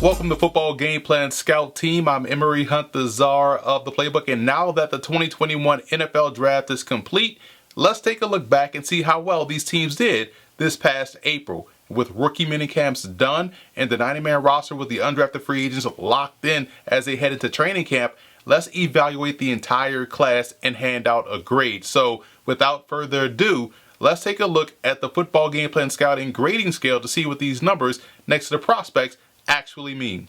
Welcome to Football Game Plan Scout Team. I'm Emery Hunt, the czar of the playbook. And now that the 2021 NFL Draft is complete, let's take a look back and see how well these teams did this past April. With rookie minicamps done and the 90-man roster with the undrafted free agents locked in as they head into training camp, let's evaluate the entire class and hand out a grade. So without further ado, let's take a look at the Football Game Plan Scouting grading scale to see what these numbers next to the prospects actually mean.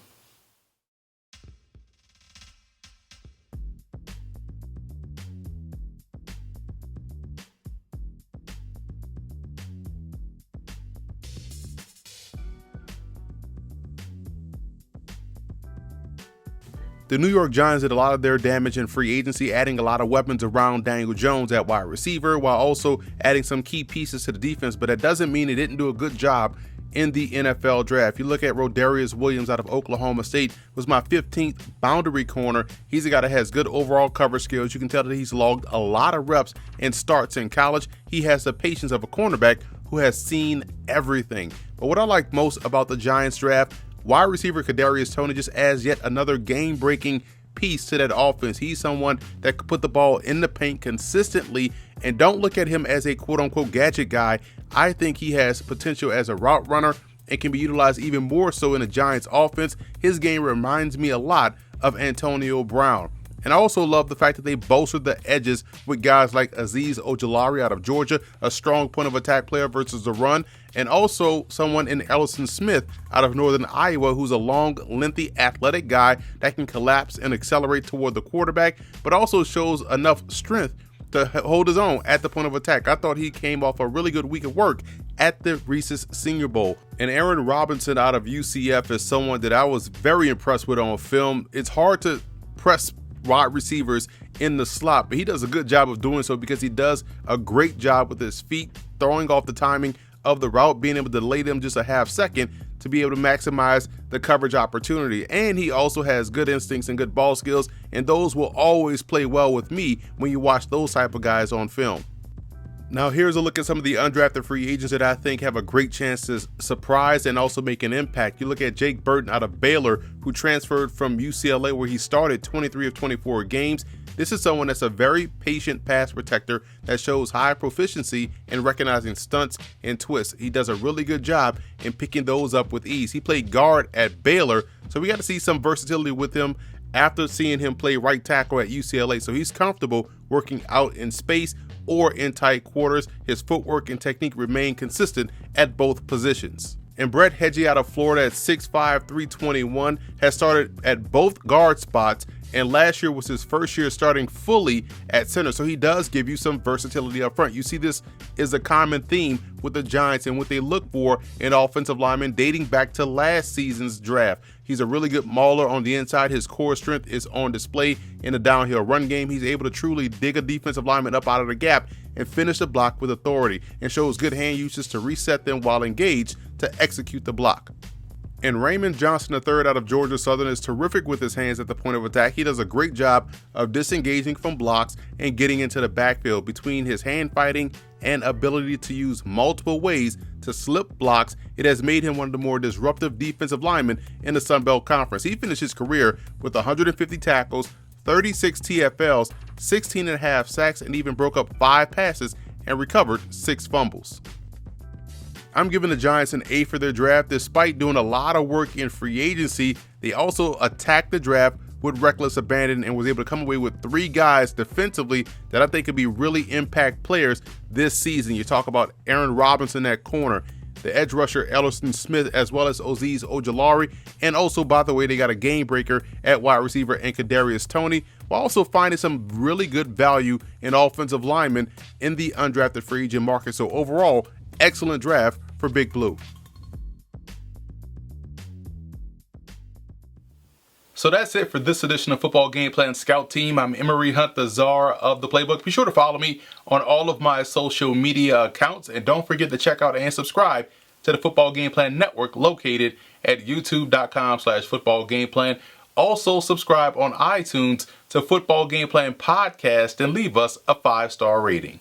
The New York Giants did a lot of their damage in free agency, adding a lot of weapons around Daniel Jones at wide receiver, while also adding some key pieces to the defense, but that doesn't mean they didn't do a good job in the NFL draft. You look at Rodarius Williams out of Oklahoma State, was my 15th boundary corner. He's a guy that has good overall cover skills. You can tell that he's logged a lot of reps and starts in college. He has the patience of a cornerback who has seen everything. But what I like most about the Giants draft, wide receiver Kadarius Toney just adds yet another game-breaking piece to that offense. He's someone that could put the ball in the paint consistently, and don't look at him as a quote-unquote gadget guy. I think he has potential as a route runner and can be utilized even more so in the Giants offense. His game reminds me a lot of Antonio Brown. And I also love the fact that they bolstered the edges with guys like Azeez Ojulari out of Georgia, a strong point of attack player versus the run, and also someone in Ellison Smith out of Northern Iowa, who's a long, lengthy, athletic guy that can collapse and accelerate toward the quarterback, but also shows enough strength to hold his own at the point of attack. I thought he came off a really good week of work at the Reese's Senior Bowl. And Aaron Robinson out of UCF is someone that I was very impressed with on film. It's hard to press wide receivers in the slot, but he does a good job of doing so because he does a great job with his feet, throwing off the timing of the route, being able to delay them just a half second to be able to maximize the coverage opportunity. And he also has good instincts and good ball skills, and those will always play well with me when you watch those type of guys on film. Now here's a look at some of the undrafted free agents that I think have a great chance to surprise and also make an impact. You look at Jake Burton out of Baylor, who transferred from UCLA, where he started 23 of 24 games. This is someone that's a very patient pass protector that shows high proficiency in recognizing stunts and twists. He does a really good job in picking those up with ease. He played guard at Baylor, so we got to see some versatility with him after seeing him play right tackle at UCLA. So he's comfortable working out in space or in tight quarters. His footwork and technique remain consistent at both positions. And Brett Hedgie out of Florida at 6'5", 321 has started at both guard spots, and last year was his first year starting fully at center. So he does give you some versatility up front. You see, this is a common theme with the Giants and what they look for in offensive linemen dating back to last season's draft. He's a really good mauler on the inside. His core strength is on display in the downhill run game. He's able to truly dig a defensive lineman up out of the gap and finish the block with authority, and shows good hand usage to reset them while engaged to execute the block. And Raymond Johnson III out of Georgia Southern is terrific with his hands at the point of attack. He does a great job of disengaging from blocks and getting into the backfield. Between his hand fighting and ability to use multiple ways to slip blocks, it has made him one of the more disruptive defensive linemen in the Sun Belt Conference. He finished his career with 150 tackles, 36 TFLs, 16.5 sacks, and even broke up 5 passes and recovered 6 fumbles. I'm giving the Giants an A for their draft. Despite doing a lot of work in free agency, they also attacked the draft with reckless abandon and was able to come away with 3 guys defensively that I think could be really impact players this season. You talk about Aaron Robinson at corner, the edge rusher Ellison Smith, as well as Azeez Ojulari, and also, by the way, they got a game breaker at wide receiver and Kadarius Toney, while also finding some really good value in offensive linemen in the undrafted free agent market. So overall, excellent draft for Big Blue. So that's it for this edition of Football Game Plan Scout Team. I'm Emery Hunt, the czar of the playbook. Be sure to follow me on all of my social media accounts, and don't forget to check out and subscribe to the Football Game Plan Network located at youtube.com/footballgameplan. Also subscribe on iTunes to Football Game Plan Podcast and leave us a 5-star rating.